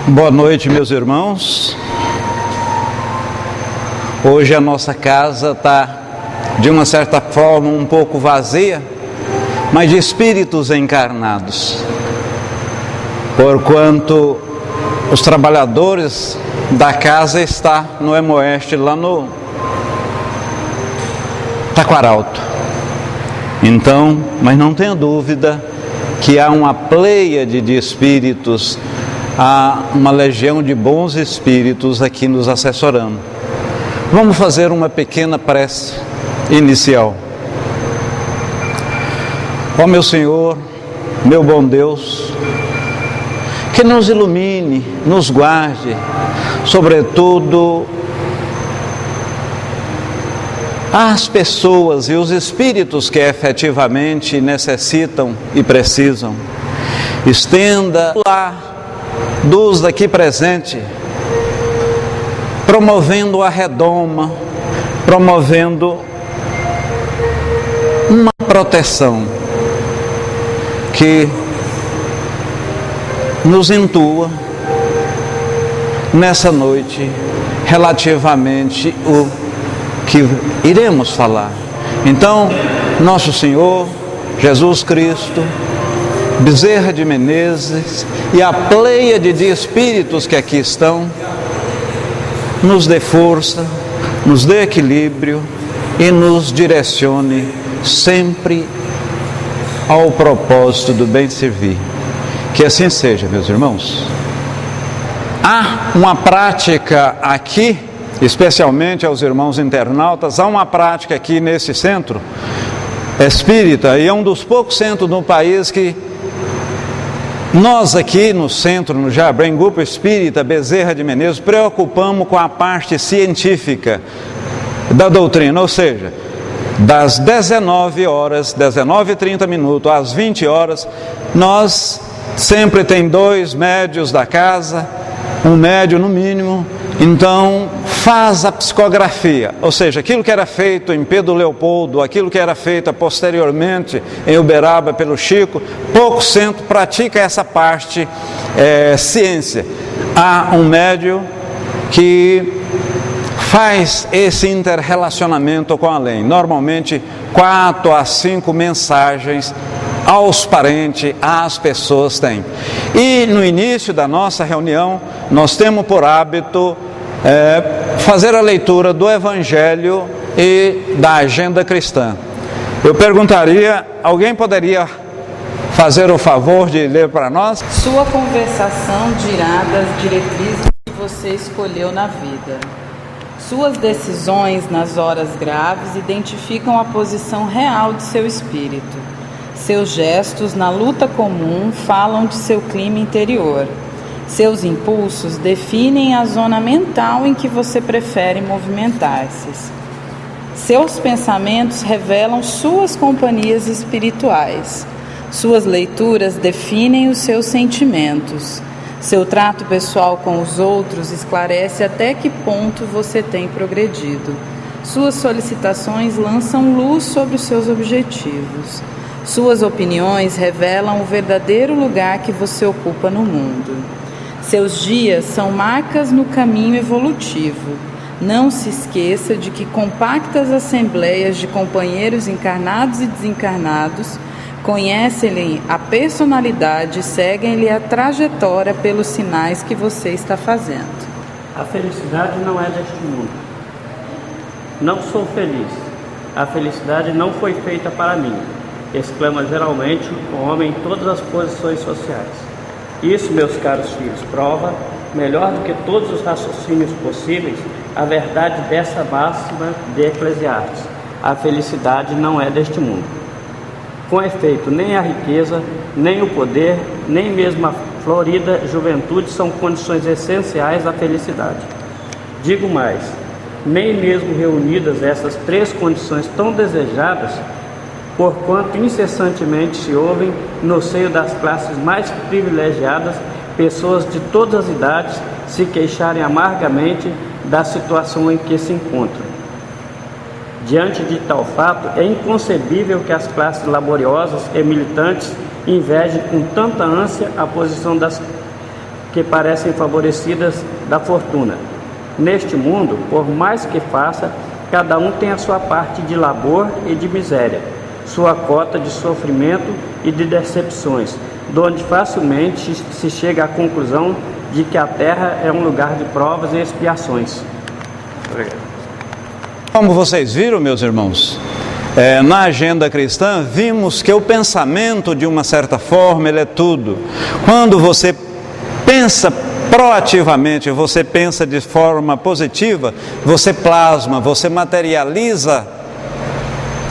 Boa noite, meus irmãos. Hoje a nossa casa está, de uma certa forma, um pouco vazia, mas de espíritos encarnados, porquanto os trabalhadores da casa estão no Hemoeste, lá no Taquaralto. Então, mas não tenha dúvida que há uma pleiade de espíritos, há uma legião de bons espíritos aqui nos assessorando. Vamos fazer uma pequena prece inicial. Ó meu Senhor, meu bom Deus, que nos ilumine, nos guarde, sobretudo as pessoas e os espíritos que efetivamente necessitam e precisam. Estenda lá dos daqui presente, promovendo a redoma, promovendo uma proteção que nos intua nessa noite relativamente o que iremos falar. Então, nosso Senhor Jesus Cristo, Bezerra de Menezes e a pleiade de espíritos que aqui estão, nos dê força, nos dê equilíbrio e nos direcione sempre ao propósito do bem servir. Que assim seja, meus irmãos. Há uma prática aqui, especialmente aos irmãos internautas, há uma prática aqui nesse centro espírita, e é um dos poucos centros no país que nós aqui no centro, no Jardim Grupo Espírita Bezerra de Menezes, preocupamos com a parte científica da doutrina, ou seja, das 19 horas, 19h30 às 20 horas, nós sempre tem 2 médios da casa, um médio no mínimo, então faz a psicografia, ou seja, aquilo que era feito em Pedro Leopoldo, aquilo que era feito posteriormente em Uberaba pelo Chico, pouco centro pratica essa parte ciência. Há um médio que faz esse interrelacionamento com a lei, normalmente 4 a 5 mensagens aos parentes, às pessoas têm. E no início da nossa reunião, nós temos por hábito fazer a leitura do Evangelho e da agenda cristã. Eu perguntaria, alguém poderia fazer o favor de ler para nós? Sua conversação dirá das diretrizes que você escolheu na vida. Suas decisões nas horas graves identificam a posição real de seu espírito. Seus gestos na luta comum falam de seu clima interior. Seus impulsos definem a zona mental em que você prefere movimentar-se. Seus pensamentos revelam suas companhias espirituais. Suas leituras definem os seus sentimentos. Seu trato pessoal com os outros esclarece até que ponto você tem progredido. Suas solicitações lançam luz sobre os seus objetivos. Suas opiniões revelam o verdadeiro lugar que você ocupa no mundo. Seus dias são marcas no caminho evolutivo. Não se esqueça de que compactas assembleias de companheiros encarnados e desencarnados conhecem-lhe a personalidade e seguem-lhe a trajetória pelos sinais que você está fazendo. A felicidade não é deste mundo. Não sou feliz. A felicidade não foi feita para mim, exclama geralmente o homem em todas as posições sociais. Isso, meus caros filhos, prova, melhor do que todos os raciocínios possíveis, a verdade dessa máxima de Eclesiastes: a felicidade não é deste mundo. Com efeito, nem a riqueza, nem o poder, nem mesmo a florida juventude são condições essenciais à felicidade. Digo mais, nem mesmo reunidas essas 3 condições tão desejadas, porquanto incessantemente se ouvem no seio das classes mais privilegiadas pessoas de todas as idades se queixarem amargamente da situação em que se encontram. Diante de tal fato, é inconcebível que as classes laboriosas e militantes invejem com tanta ânsia a posição que parecem favorecidas da fortuna. Neste mundo, por mais que faça, cada um tem a sua parte de labor e de miséria, sua cota de sofrimento e de decepções, donde facilmente se chega à conclusão de que a terra é um lugar de provas e expiações. Obrigado. Como vocês viram, meus irmãos, na agenda cristã, vimos que o pensamento, de uma certa forma, ele é tudo. Quando você pensa proativamente, você pensa de forma positiva, você plasma, você materializa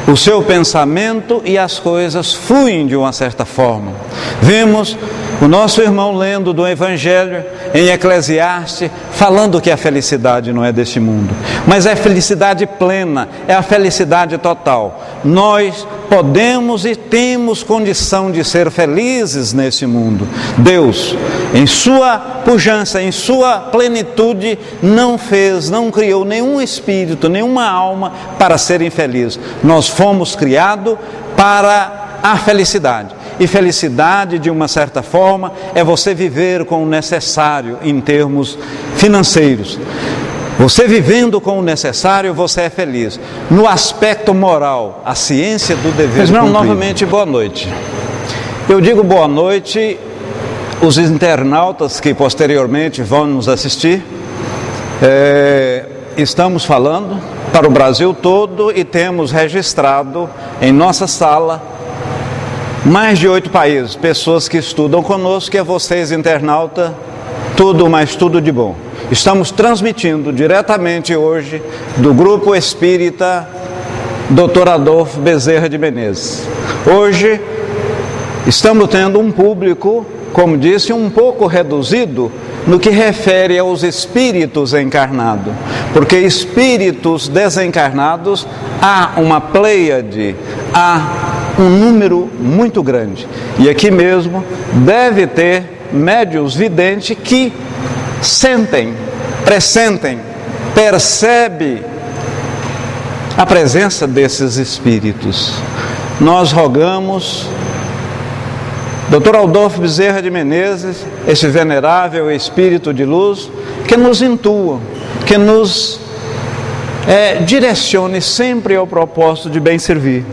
o seu pensamento e as coisas fluem de uma certa forma. Vimos o nosso irmão lendo do Evangelho em Eclesiastes, falando que a felicidade não é deste mundo, mas é a felicidade plena, é a felicidade total. Nós podemos e temos condição de ser felizes nesse mundo. Deus, em sua pujança, em sua plenitude, não criou nenhum espírito, nenhuma alma para ser infeliz. Nós fomos criados para a felicidade. E felicidade, de uma certa forma, é você viver com o necessário em termos financeiros. Você vivendo com o necessário, você é feliz. No aspecto moral, a ciência do dever cumprido. Mas, novamente, boa noite. Eu digo boa noite os internautas que posteriormente vão nos assistir. Estamos falando para o Brasil todo e temos registrado em nossa sala mais de 8 países, pessoas que estudam conosco, que é vocês, internauta, tudo, mas tudo de bom. Estamos transmitindo diretamente hoje do Grupo Espírita Dr. Adolfo Bezerra de Menezes. Hoje estamos tendo um público, como disse, um pouco reduzido no que refere aos espíritos encarnados, porque espíritos desencarnados há uma pleiade, há um número muito grande. E aqui mesmo deve ter médiuns videntes que sentem, pressentem, percebem a presença desses espíritos. Nós rogamos, Dr. Adolfo Bezerra de Menezes, esse venerável espírito de luz, que nos intua, que nos direcione sempre ao propósito de bem servir.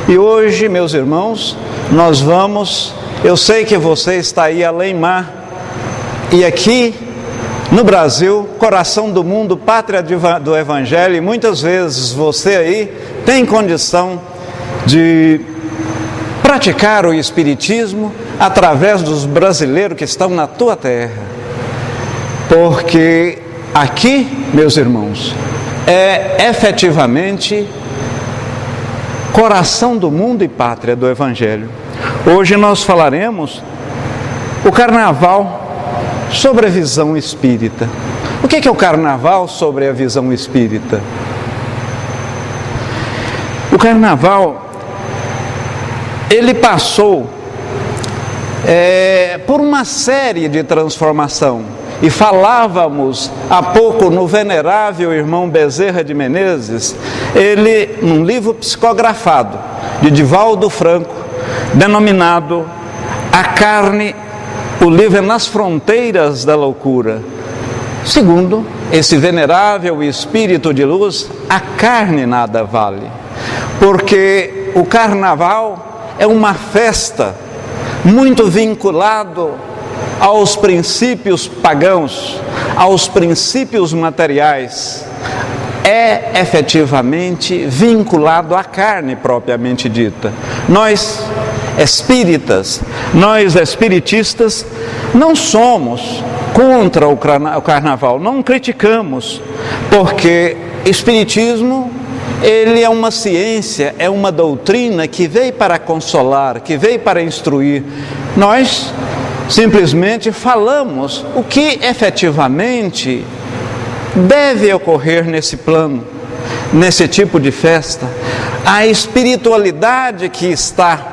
E hoje, meus irmãos, nós vamos, eu sei que você está aí além mar, e aqui no Brasil, coração do mundo, pátria do Evangelho, e muitas vezes você aí tem condição de praticar o Espiritismo através dos brasileiros que estão na tua terra. Porque aqui, meus irmãos, é efetivamente coração do mundo e pátria do Evangelho. Hoje nós falaremos o Carnaval sobre a visão espírita. O que é o Carnaval sobre a visão espírita? O Carnaval, ele passou por uma série de transformação. E falávamos há pouco no venerável irmão Bezerra de Menezes, ele, num livro psicografado de Divaldo Franco, denominado A Carne, o livro é Nas Fronteiras da Loucura. Segundo esse venerável espírito de luz, a carne nada vale, porque o carnaval é uma festa muito vinculado aos princípios pagãos, aos princípios materiais, é efetivamente vinculado à carne propriamente dita. Nós espíritas, nós espiritistas, não somos contra o carnaval, não criticamos, porque espiritismo, ele é uma ciência, é uma doutrina que veio para consolar, que veio para instruir. Nós simplesmente falamos o que efetivamente deve ocorrer nesse plano, nesse tipo de festa. A espiritualidade que está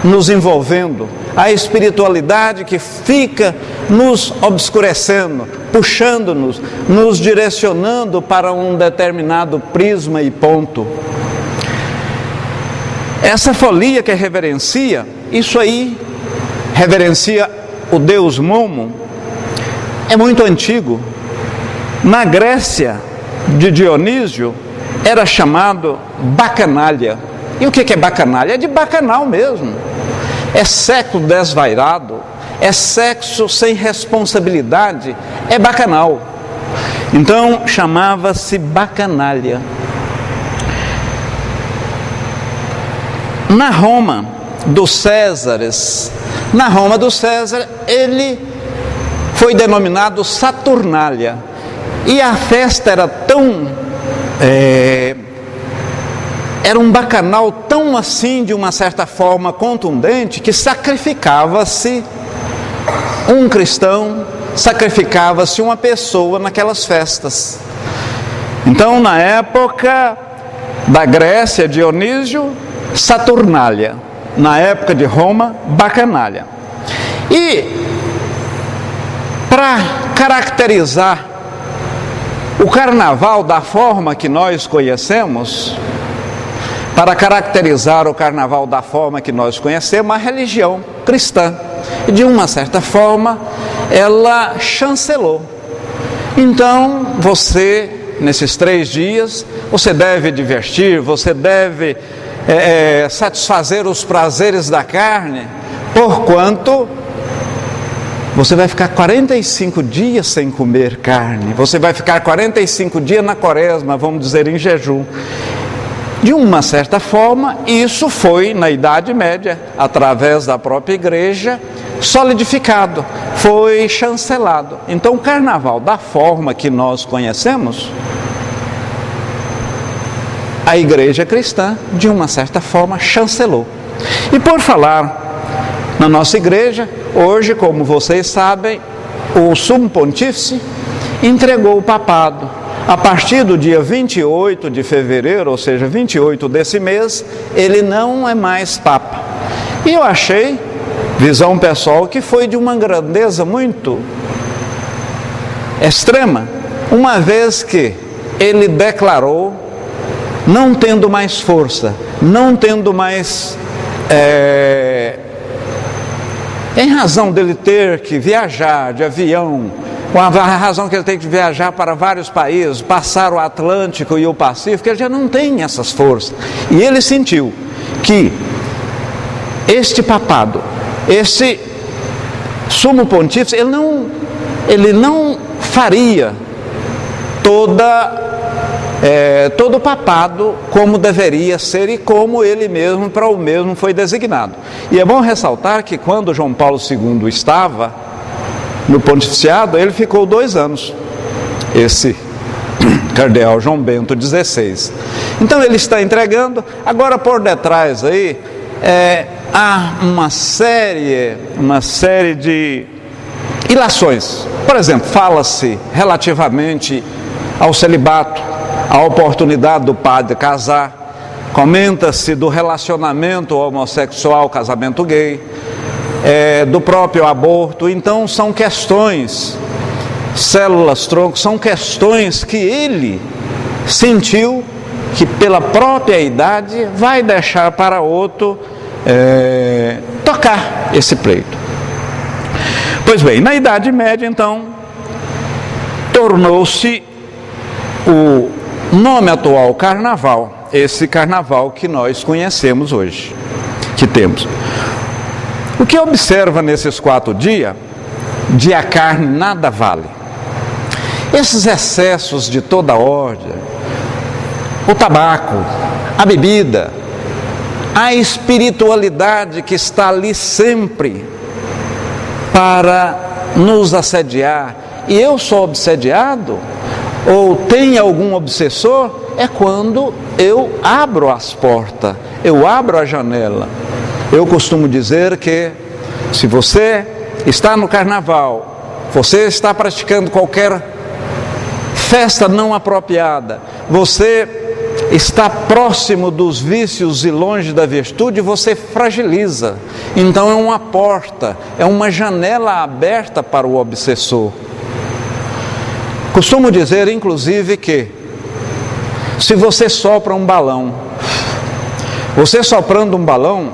nos envolvendo, a espiritualidade que fica nos obscurecendo, puxando-nos, nos direcionando para um determinado prisma e ponto. Essa folia que reverencia, isso aí reverencia o Deus Momo, é muito antigo. Na Grécia de Dionísio era chamado bacanalha. E o que é bacanalha? É de bacanal mesmo. É sexo desvairado, é sexo sem responsabilidade, é bacanal. Então chamava-se bacanalha. Na Roma dos Césares, ele foi denominado Saturnália. E a festa era tão... era um bacanal tão assim, de uma certa forma contundente, que sacrificava-se um cristão, sacrificava-se uma pessoa naquelas festas. Então, na época da Grécia, Dionísio, Saturnália. Na época de Roma, bacanalha. E para caracterizar o carnaval da forma que nós conhecemos, a religião cristã, de uma certa forma, ela chancelou. Então, você, nesses 3 dias, você deve divertir, você deve satisfazer os prazeres da carne, porquanto você vai ficar 45 dias sem comer carne, você vai ficar 45 dias na quaresma, vamos dizer, em jejum. De uma certa forma, isso foi, na Idade Média, através da própria igreja, solidificado, foi chancelado. Então, o carnaval, da forma que nós conhecemos, a igreja cristã, de uma certa forma, chancelou. E por falar na nossa igreja, hoje, como vocês sabem, o sumo pontífice entregou o papado. A partir do dia 28 de fevereiro, ou seja, 28 desse mês, ele não é mais papa. E eu achei, visão pessoal, que foi de uma grandeza muito extrema, uma vez que ele declarou, não tendo mais força, não tendo mais, em razão dele ter que viajar de avião, com a razão que ele tem que viajar para vários países, passar o Atlântico e o Pacífico, ele já não tem essas forças. E ele sentiu que este papado, esse sumo pontífice, ele não faria todo o papado como deveria ser e como ele mesmo, para o mesmo, foi designado. E é bom ressaltar que quando João Paulo II estava no pontificiado, ele ficou 2 anos, esse cardeal João Bento XVI. Então ele está entregando. Agora, por detrás aí, há uma série de ilações. Por exemplo, fala-se relativamente ao celibato, a oportunidade do padre casar, comenta-se do relacionamento homossexual, casamento gay, do próprio aborto. Então são questões, células-tronco, são questões que ele sentiu que pela própria idade vai deixar para outro tocar esse pleito. Pois bem, na Idade Média, então, tornou-se o nome atual carnaval, esse carnaval que nós conhecemos hoje, que temos. O que observa nesses 4 dias, a carne nada vale. Esses excessos de toda ordem, o tabaco, a bebida, a espiritualidade que está ali sempre para nos assediar, e eu sou obsediado, ou tem algum obsessor, é quando eu abro as portas, eu abro a janela. Eu costumo dizer que se você está no carnaval, você está praticando qualquer festa não apropriada, você está próximo dos vícios e longe da virtude, você fragiliza. Então é uma porta, é uma janela aberta para o obsessor. Costumo dizer, inclusive, que se você sopra um balão, você soprando um balão,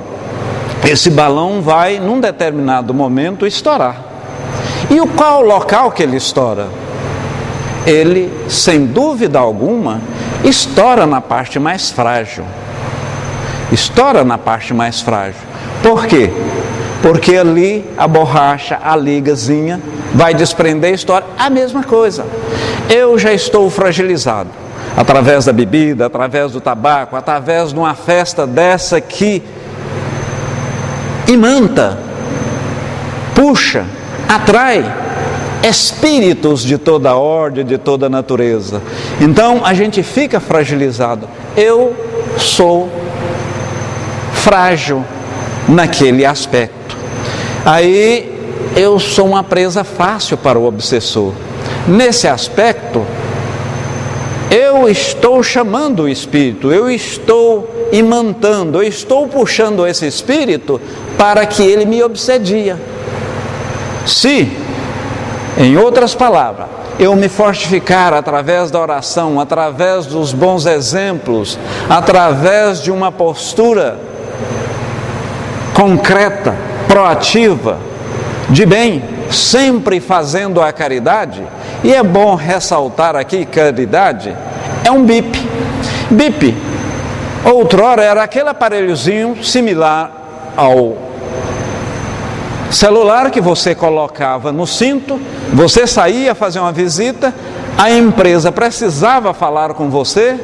esse balão vai, num determinado momento, estourar. E qual o local que ele estoura? Ele, sem dúvida alguma, estoura na parte mais frágil. Estoura na parte mais frágil. Por quê? Porque ali a borracha, a ligazinha, vai desprender e estoura. A mesma coisa. Eu já estou fragilizado. Através da bebida, através do tabaco, através de uma festa dessa que imanta, puxa, atrai espíritos de toda ordem, de toda natureza. Então a gente fica fragilizado. Eu sou frágil naquele aspecto. Aí eu sou uma presa fácil para o obsessor. Nesse aspecto, eu estou chamando o espírito, eu estou imantando, eu estou puxando esse espírito para que ele me obsedia. Se, em outras palavras, eu me fortificar através da oração, através dos bons exemplos, através de uma postura concreta, proativa, de bem, sempre fazendo a caridade, e é bom ressaltar aqui, caridade é um BIP. BIP, outrora era aquele aparelhozinho similar ao celular que você colocava no cinto, você saía fazer uma visita, a empresa precisava falar com você,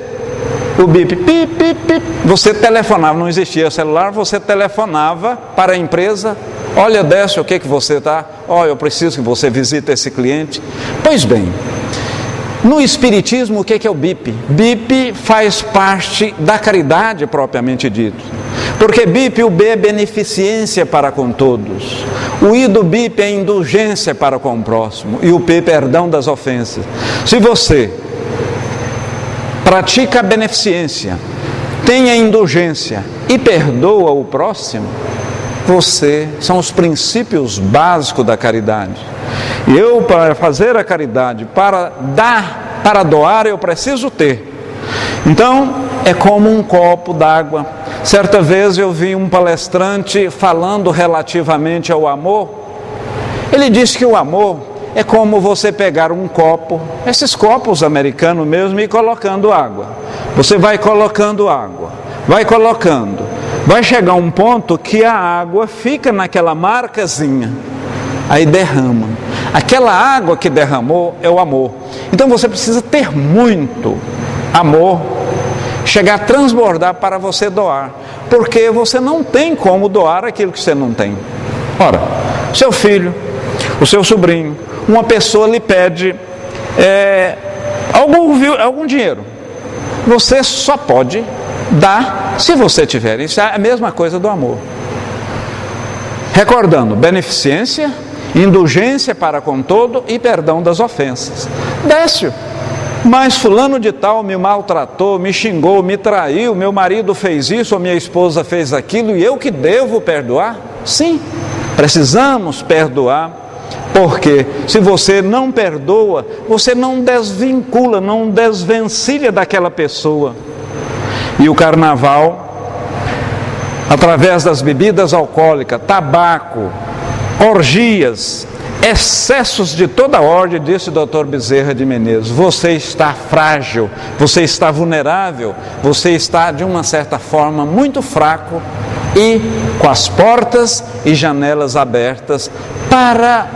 o BIP, pip, pip, pip, você telefonava, não existia celular, você telefonava para a empresa, olha, Décio, o que você está? Olha, eu preciso que você visite esse cliente. Pois bem, no Espiritismo, o que é o BIP? BIP faz parte da caridade propriamente dito. Porque BIP, o B é beneficência para com todos. O I do BIP é indulgência para com o próximo. E o P, perdão das ofensas. Se você pratica a beneficência, tem a indulgência e perdoa o próximo, são os princípios básicos da caridade. E eu, para fazer a caridade, para dar, para doar, eu preciso ter. Então, é como um copo d'água. Certa vez eu vi um palestrante falando relativamente ao amor. Ele disse que o amor é como você pegar um copo, esses copos americanos mesmo, e colocando água. Você vai colocando água, vai colocando. Vai chegar um ponto que a água fica naquela marcazinha, aí derrama. Aquela água que derramou é o amor. Então você precisa ter muito amor, chegar a transbordar para você doar, porque você não tem como doar aquilo que você não tem. Ora, seu filho, o seu sobrinho, uma pessoa lhe pede algum dinheiro, você só pode dar se você tiver. Isso é a mesma coisa do amor. Recordando, beneficência, indulgência para com todo e perdão das ofensas. Décio, mas fulano de tal me maltratou, me xingou, me traiu, meu marido fez isso, ou minha esposa fez aquilo, e eu que devo perdoar? Sim, precisamos perdoar, porque se você não perdoa, você não desvincula, não desvencilha daquela pessoa. E o carnaval, através das bebidas alcoólicas, tabaco, orgias, excessos de toda ordem, disse o Dr. Bezerra de Menezes, você está frágil, você está vulnerável, você está de uma certa forma muito fraco e com as portas e janelas abertas para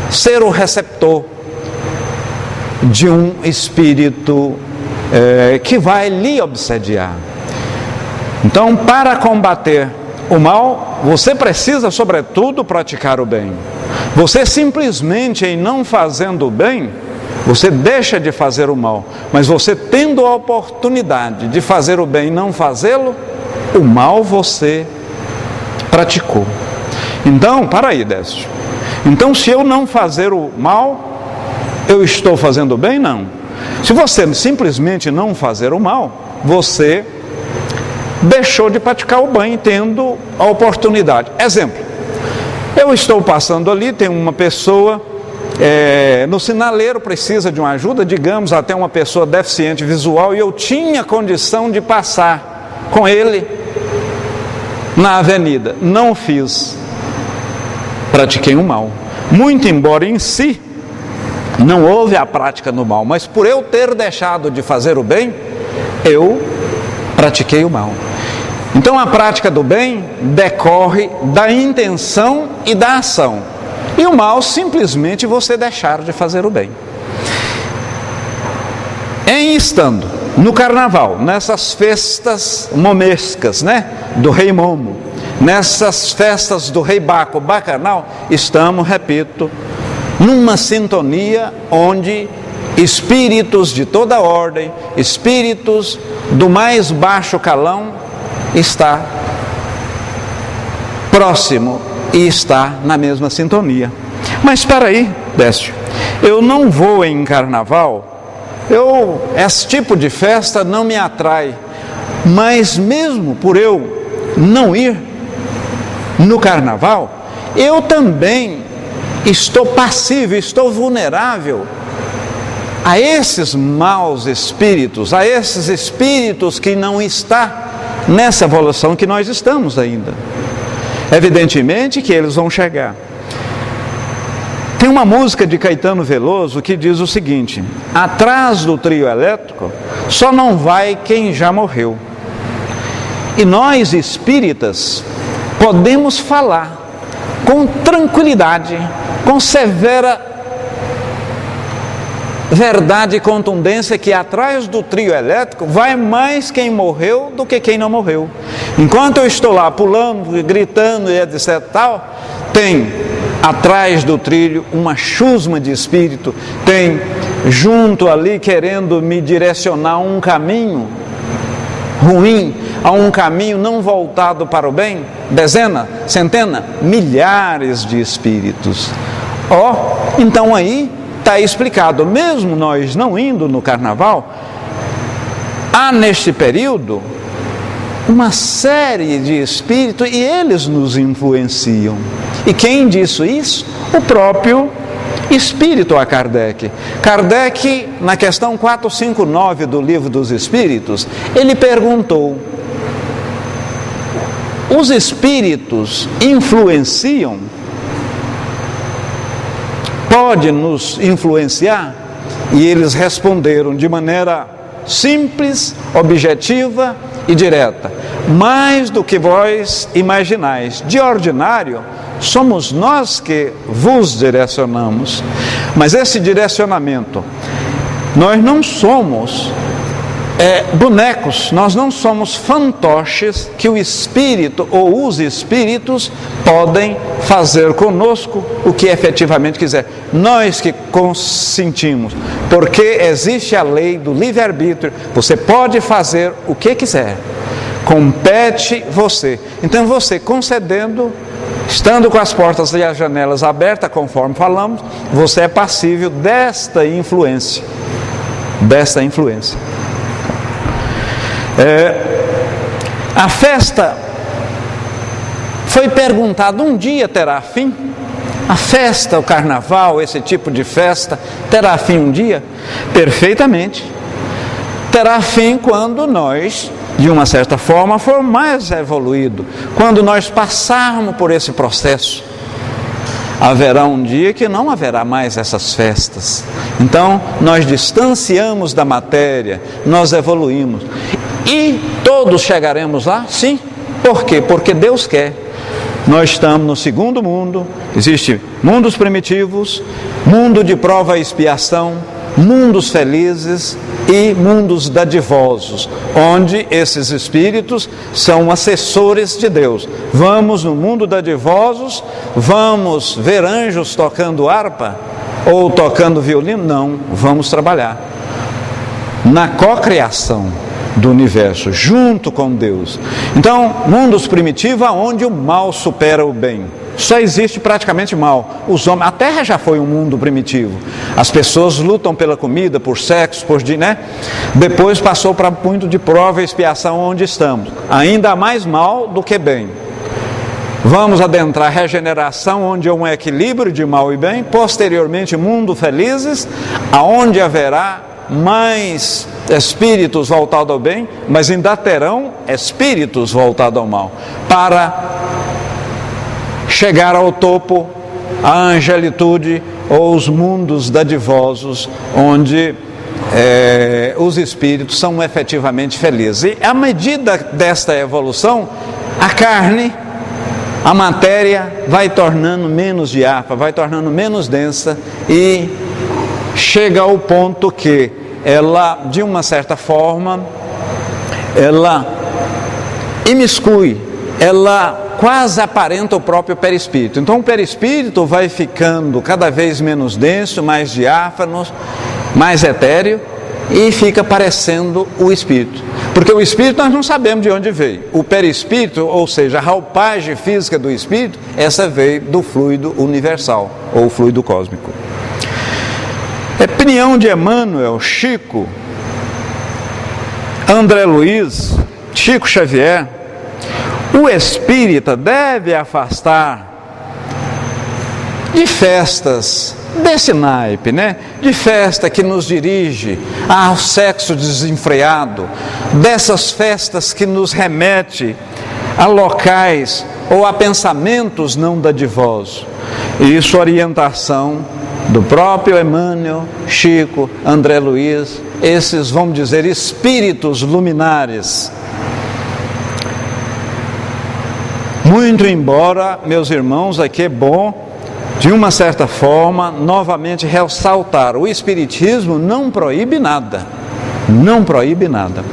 ser o receptor de um espírito que vai lhe obsediar. Então, para combater o mal, você precisa, sobretudo, praticar o bem. Você simplesmente, em não fazendo o bem, você deixa de fazer o mal. Mas você tendo a oportunidade de fazer o bem e não fazê-lo, o mal você praticou. Então, para aí, Décio. Então, se eu não fazer o mal, eu estou fazendo o bem? Não. Se você simplesmente não fazer o mal, você deixou de praticar o bem, tendo a oportunidade. Exemplo, eu estou passando ali, tem uma pessoa no sinaleiro, precisa de uma ajuda, digamos até uma pessoa deficiente visual, e eu tinha condição de passar com ele na avenida. Não fiz, pratiquei o mal. muito embora em si não houve a prática do mal, mas por eu ter deixado de fazer o bem, eu pratiquei o mal. Então a prática do bem decorre da intenção e da ação, e o mal simplesmente você deixar de fazer o bem. Em estando no carnaval, nessas festas momescas, do rei Momo, nessas festas do rei Baco, bacanal, estamos, repito, numa sintonia onde espíritos de toda ordem, espíritos do mais baixo calão, está próximo e está na mesma sintonia. Mas espera aí, Décio, eu não vou em carnaval, esse tipo de festa não me atrai, mas mesmo por eu não ir no carnaval, eu também estou passível, estou vulnerável a esses maus espíritos, a esses espíritos que não estão nessa evolução que nós estamos ainda. Evidentemente que eles vão chegar. Tem uma música de Caetano Veloso que diz o seguinte: atrás do trio elétrico só não vai quem já morreu. E nós espíritas podemos falar com tranquilidade, com severa verdade e contundência, que atrás do trio elétrico vai mais quem morreu do que quem não morreu. Enquanto eu estou lá pulando, gritando e etc tal, tem atrás do trilho uma chusma de espírito, tem junto ali querendo me direcionar a um caminho ruim, a um caminho não voltado para o bem, dezena, centena, milhares de espíritos. Então aí está explicado, mesmo nós não indo no carnaval, há neste período uma série de espíritos e eles nos influenciam. E quem disse isso? O próprio Espírito a Kardec. Kardec, na questão 459 do Livro dos Espíritos, ele perguntou: os espíritos influenciam? Pode nos influenciar? E eles responderam de maneira simples, objetiva e direta: mais do que vós imaginais. De ordinário, somos nós que vos direcionamos. Mas esse direcionamento, nós não somos bonecos, nós não somos fantoches que o Espírito ou os Espíritos podem fazer conosco o que efetivamente quiser. Nós que consentimos, porque existe a lei do livre-arbítrio, você pode fazer o que quiser, compete você. Então você concedendo, estando com as portas e as janelas abertas, conforme falamos, você é passível desta influência. A festa foi perguntado: um dia terá fim? A festa, o carnaval, esse tipo de festa, terá fim um dia? Perfeitamente. Terá fim quando nós, de uma certa forma, for mais evoluído, quando nós passarmos por esse processo. Haverá um dia que não haverá mais essas festas. Então, nós distanciamos da matéria, nós evoluímos. E todos chegaremos lá? Sim. Por quê? Porque Deus quer. Nós estamos no segundo mundo, existem mundos primitivos, mundo de prova e expiação, mundos felizes e mundos dadivosos, onde esses espíritos são assessores de Deus. Vamos no mundo dadivosos, vamos ver anjos tocando harpa ou tocando violino? Não, vamos trabalhar na cocriação do universo, junto com Deus. Então, mundos primitivos, onde o mal supera o bem. Só existe praticamente mal. A Terra já foi um mundo primitivo. As pessoas lutam pela comida, por sexo, Depois passou para muito de prova e expiação onde estamos. Ainda há mais mal do que bem. Vamos adentrar a regeneração, onde há um equilíbrio de mal e bem. Posteriormente, mundo felizes, aonde haverá mais espíritos voltados ao bem, mas ainda terão espíritos voltados ao mal, para chegar ao topo a angelitude ou os mundos dadivosos, onde os espíritos são efetivamente felizes. E à medida desta evolução, a carne, a matéria vai tornando menos diáfana, vai tornando menos densa, e chega ao ponto que ela, de uma certa forma, ela imiscui, ela quase aparenta o próprio perispírito. Então o perispírito vai ficando cada vez menos denso, mais diáfano, mais etéreo, e fica parecendo o espírito. Porque o espírito nós não sabemos de onde veio. O perispírito, ou seja, a roupagem física do espírito, essa veio do fluido universal, ou fluido cósmico. Opinião de Emmanuel, Chico, André Luiz, Chico Xavier: o espírita deve afastar de festas desse naipe, de festa que nos dirige ao sexo desenfreado, dessas festas que nos remete a locais ou a pensamentos não dadivosos. Isso, orientação do próprio Emmanuel, Chico, André Luiz, esses, vamos dizer, espíritos luminares. Muito embora, meus irmãos, aqui é bom, de uma certa forma, novamente ressaltar: o Espiritismo não proíbe nada, não proíbe nada.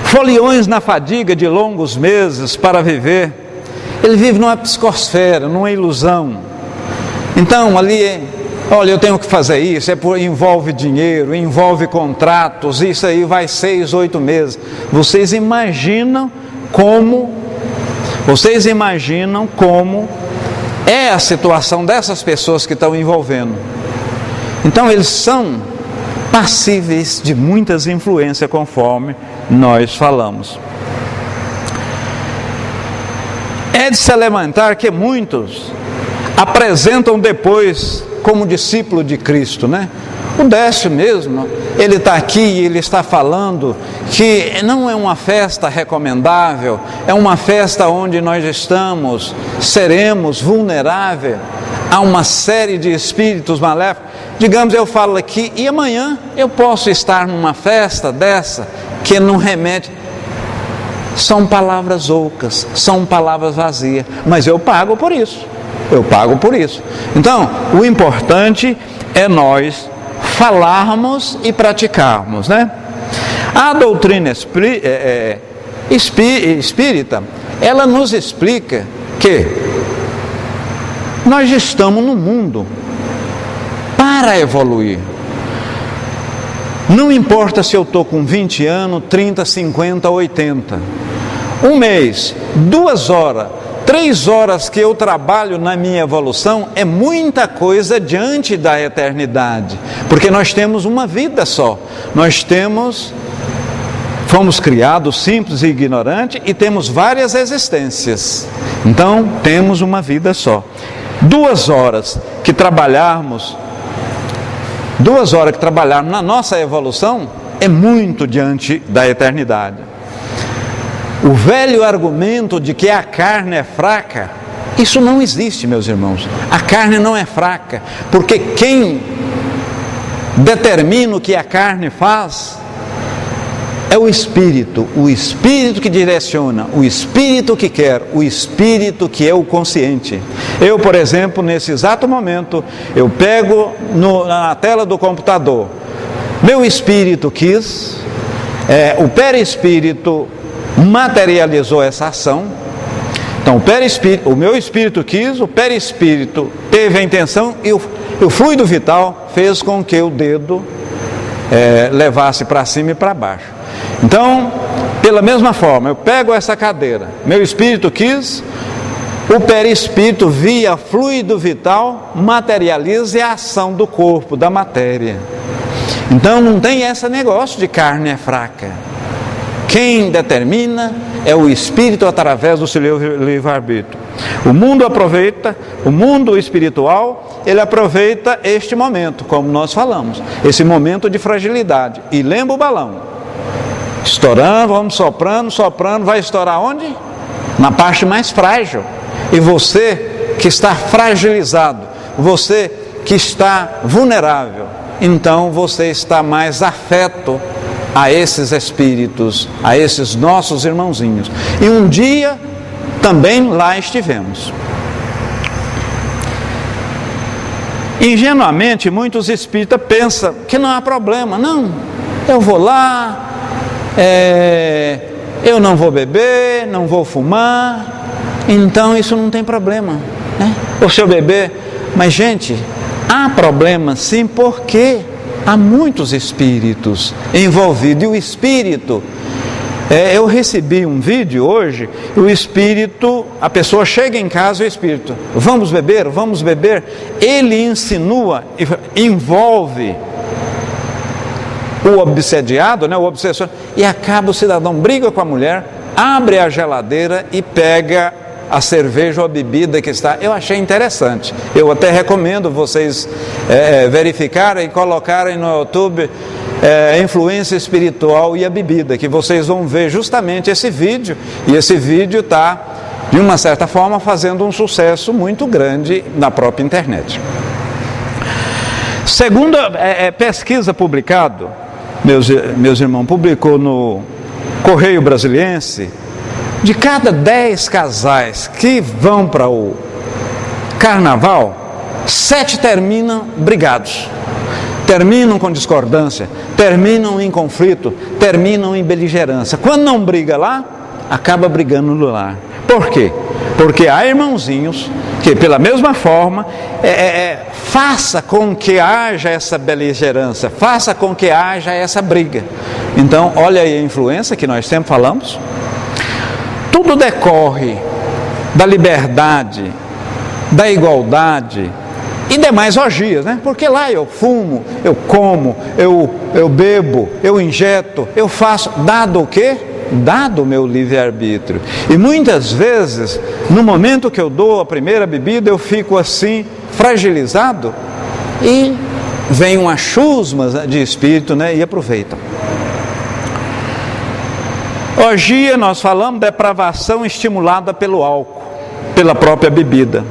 Foliões na fadiga de longos meses para viver, ele vive numa psicosfera, numa ilusão. Então ali, olha, eu tenho que fazer isso, envolve dinheiro, envolve contratos, isso aí vai 6, 8 meses. Vocês imaginam como é a situação dessas pessoas que estão envolvendo. Então eles são passíveis de muitas influências, conforme nós falamos. É de se lamentar que muitos apresentam depois como discípulo de Cristo, O Décio mesmo, ele está aqui e ele está falando que não é uma festa recomendável, é uma festa onde nós seremos vulneráveis a uma série de espíritos maléficos. Digamos, eu falo aqui e amanhã eu posso estar numa festa dessa que não remete. São palavras ocas, são palavras vazias, mas eu pago por isso. Então, o importante é nós falarmos e praticarmos, A doutrina espírita, ela nos explica que nós estamos no mundo para evoluir. Não importa se eu estou com 20 anos, 30, 50, 80. Um mês, 2 horas, 3 horas que eu trabalho na minha evolução é muita coisa diante da eternidade, porque nós temos uma vida só, fomos criados simples e ignorantes e temos várias existências, então temos uma vida só. 2 horas que trabalharmos na nossa evolução é muito diante da eternidade. O velho argumento de que a carne é fraca, isso não existe, meus irmãos. A carne não é fraca, porque quem determina o que a carne faz é o espírito que direciona, o espírito que quer, o espírito que é o consciente. Eu, por exemplo, nesse exato momento, eu pego na tela do computador, meu espírito quis, o perispírito materializou essa ação. Então o meu espírito quis, o perispírito teve a intenção e o fluido vital fez com que o dedo levasse para cima e para baixo. Então, pela mesma forma, eu pego essa cadeira, meu espírito quis, o perispírito via fluido vital materializa a ação do corpo, da matéria. Então não tem esse negócio de carne é fraca. Quem determina é o espírito através do seu livre-arbítrio. O mundo espiritual, ele aproveita este momento, como nós falamos, esse momento de fragilidade. E lembra o balão, estourando, vamos soprando, vai estourar onde? Na parte mais frágil. E você que está fragilizado, você que está vulnerável, então você está mais afeto a esses espíritos, a esses nossos irmãozinhos. E um dia também lá estivemos. Ingenuamente, muitos espíritas pensam que não há problema. Não, eu vou lá, eu não vou beber, não vou fumar, então isso não tem problema, né? Ou se eu beber, mas gente, há problema sim, porque há muitos espíritos envolvidos. E o espírito, eu recebi um vídeo hoje, o espírito, a pessoa chega em casa e o espírito, vamos beber, ele insinua, envolve o obsediado, né, o obsessor, e acaba o cidadão, briga com a mulher, abre a geladeira e pega a cerveja ou a bebida que está. Eu achei interessante, eu até recomendo vocês verificarem e colocarem no YouTube influência espiritual e a bebida, que vocês vão ver justamente esse vídeo, e esse vídeo está, de uma certa forma, fazendo um sucesso muito grande na própria internet. Segundo pesquisa publicada, meus irmãos, publicou no Correio Brasiliense, de cada 10 casais que vão para o carnaval, 7 terminam brigados, terminam com discordância, terminam em conflito, terminam em beligerância. Quando não briga lá, acaba brigando no lar. Por quê? Porque há irmãozinhos que, pela mesma forma, faça com que haja essa beligerância, faça com que haja essa briga. Então, olha aí a influência que nós sempre falamos. Tudo decorre da liberdade, da igualdade e demais orgias, né? Porque lá eu fumo, eu como, eu bebo, eu injeto, eu faço, dado o quê? Dado o meu livre-arbítrio. E muitas vezes, no momento que eu dou a primeira bebida, eu fico assim, fragilizado, e vem uma chusma de espírito, né? E aproveitam. Orgia, nós falamos, depravação estimulada pelo álcool, pela própria bebida.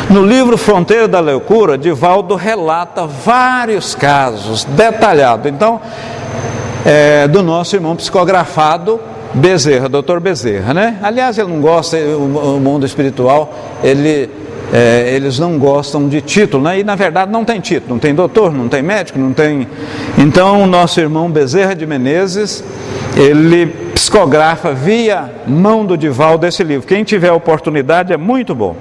No livro Fronteira da Loucura, Divaldo relata vários casos detalhados. Então, do nosso irmão psicografado Bezerra, Dr. Bezerra, né? Aliás, ele não gosta, o mundo espiritual, eles não gostam de título, né? E na verdade não tem título, não tem doutor, não tem médico, não tem. Então, o nosso irmão Bezerra de Menezes, ele psicografa via mão do Divaldo esse livro. Quem tiver oportunidade, é muito bom.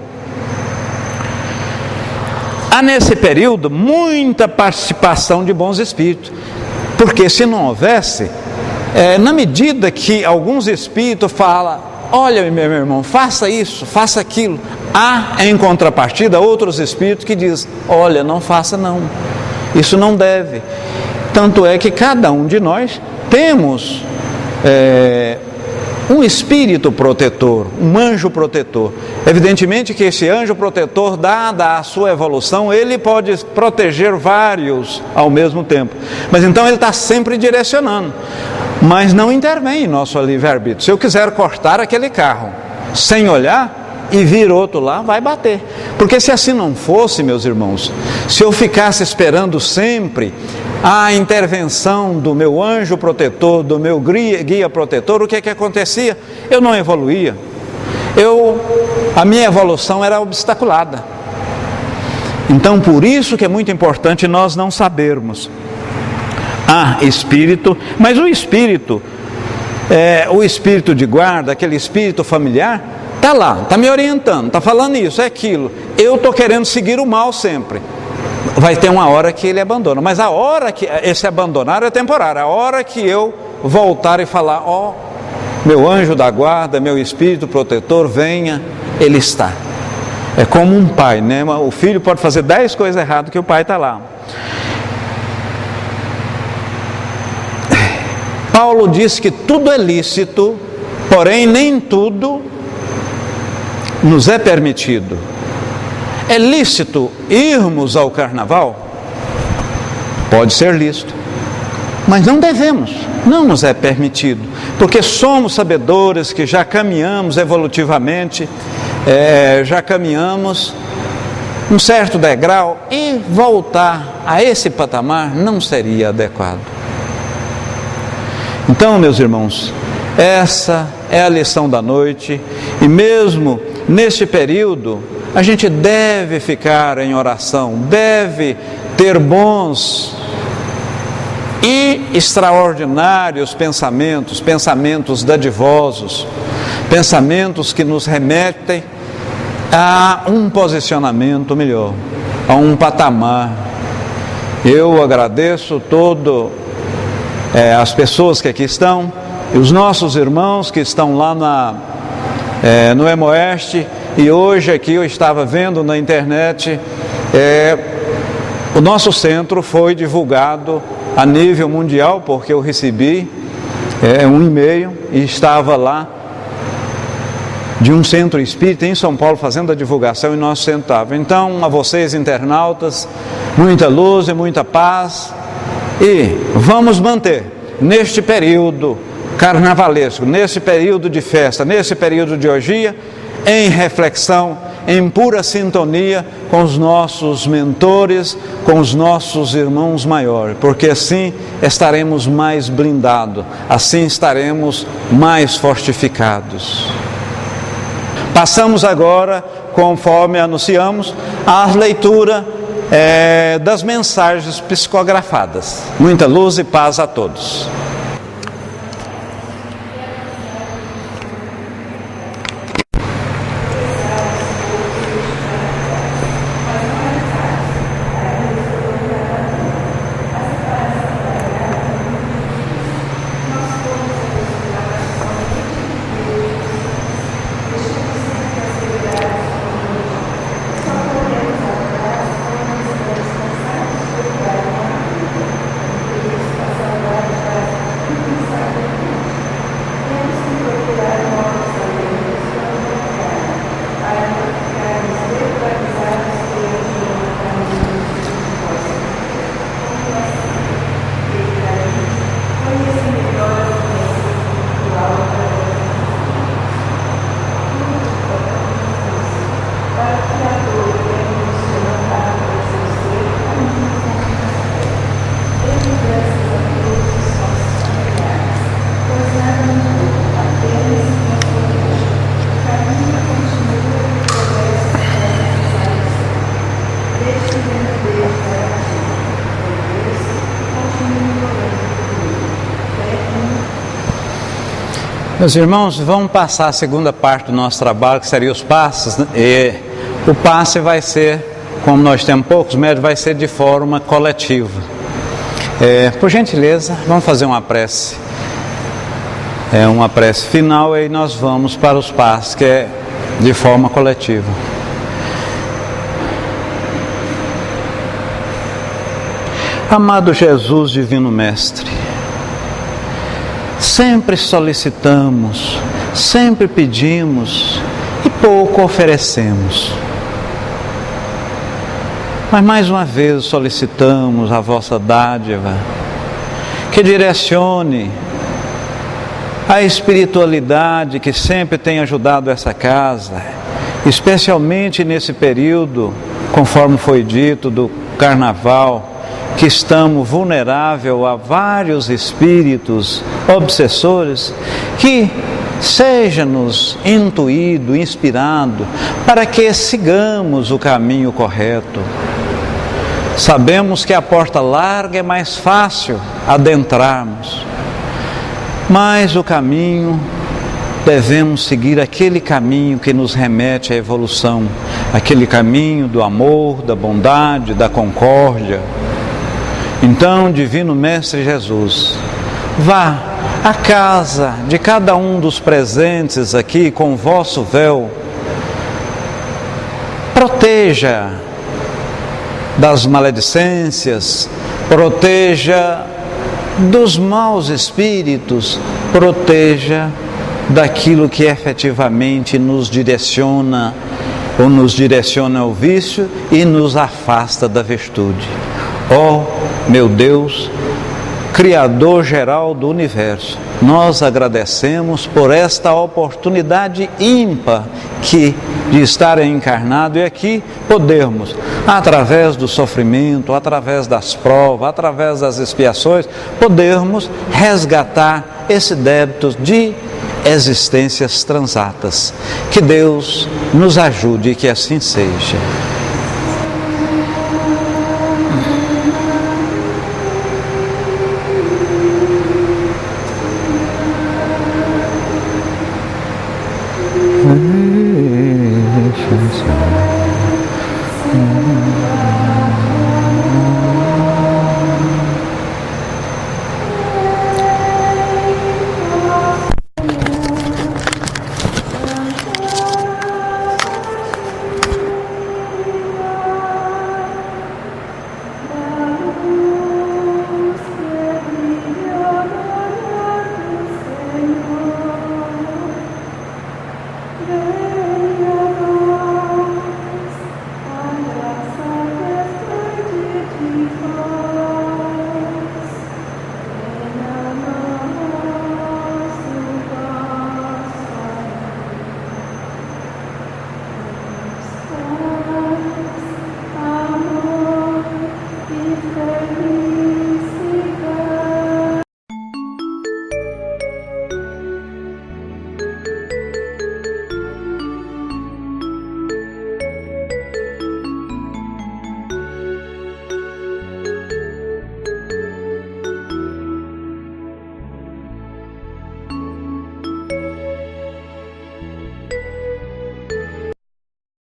Há nesse período muita participação de bons espíritos, porque se não houvesse, na medida que alguns espíritos falam, olha meu irmão, faça isso, faça aquilo, há em contrapartida outros espíritos que dizem, olha, não faça não, isso não deve. Tanto é que cada um de nós temos um espírito protetor, um anjo protetor. Evidentemente que esse anjo protetor, dada a sua evolução, ele pode proteger vários ao mesmo tempo. Mas então ele está sempre direcionando, mas não intervém em nosso livre-arbítrio. Se eu quiser cortar aquele carro sem olhar e vir outro lá, vai bater. Porque se assim não fosse, meus irmãos, se eu ficasse esperando sempre a intervenção do meu anjo protetor, do meu guia protetor, o que é que acontecia? Eu não evoluía. A minha evolução era obstaculada. Então, por isso que é muito importante nós não sabermos. Espírito, mas o espírito de guarda, aquele espírito familiar, está lá, está me orientando, está falando isso, é aquilo. Eu estou querendo seguir o mal sempre. Vai ter uma hora que ele abandona, mas a hora que esse abandonar é temporário. A hora que eu voltar e falar, meu anjo da guarda, meu espírito protetor, venha, ele está. É como um pai, né? O filho pode fazer 10 coisas erradas que o pai está lá. Paulo diz que tudo é lícito, porém nem tudo nos é permitido. É lícito irmos ao carnaval? Pode ser lícito, mas não devemos, não nos é permitido. porque somos sabedores que já caminhamos evolutivamente, já caminhamos um certo degrau, e voltar a esse patamar não seria adequado. Então, meus irmãos, essa é a lição da noite, e mesmo neste período, a gente deve ficar em oração, deve ter bons e extraordinários pensamentos dadivosos, pensamentos que nos remetem a um posicionamento melhor, a um patamar. Eu agradeço as pessoas que aqui estão, e os nossos irmãos que estão lá no Hemoeste, e hoje aqui eu estava vendo na internet, o nosso centro foi divulgado a nível mundial, porque eu recebi um e-mail e estava lá de um centro espírita em São Paulo fazendo a divulgação, e nós sentávamos. Então, a vocês internautas, muita luz e muita paz, e vamos manter neste período carnavalesco, nesse período de festa, nesse período de orgia, em reflexão, em pura sintonia com os nossos mentores, com os nossos irmãos maiores, porque assim estaremos mais blindados, assim estaremos mais fortificados. Passamos agora, conforme anunciamos, à leitura das mensagens psicografadas. Muita luz e paz a todos. Meus irmãos, vamos passar a segunda parte do nosso trabalho, que seria os passes, né? E o passe vai ser, como nós temos poucos médios, vai ser de forma coletiva. Por gentileza, vamos fazer uma prece. Uma prece final, e nós vamos para os passes, que é de forma coletiva. Amado Jesus, Divino Mestre, sempre solicitamos, sempre pedimos e pouco oferecemos. Mas mais uma vez solicitamos a vossa dádiva, que direcione a espiritualidade que sempre tem ajudado essa casa, especialmente nesse período, conforme foi dito, do carnaval, que estamos vulneráveis a vários espíritos obsessores, que seja-nos intuído, inspirado, para que sigamos o caminho correto. Sabemos que a porta larga é mais fácil adentrarmos, mas o caminho, devemos seguir aquele caminho que nos remete à evolução, aquele caminho do amor, da bondade, da concórdia. Então, Divino Mestre Jesus, vá à casa de cada um dos presentes aqui com o vosso véu, proteja das maledicências, proteja dos maus espíritos, proteja daquilo que efetivamente nos direciona ou nos direciona ao vício e nos afasta da virtude. Ó meu Deus, Criador geral do universo, nós agradecemos por esta oportunidade ímpar de estar encarnado e aqui podermos, através do sofrimento, através das provas, através das expiações, podermos resgatar esse débito de existências transatas. Que Deus nos ajude e que assim seja. Amém.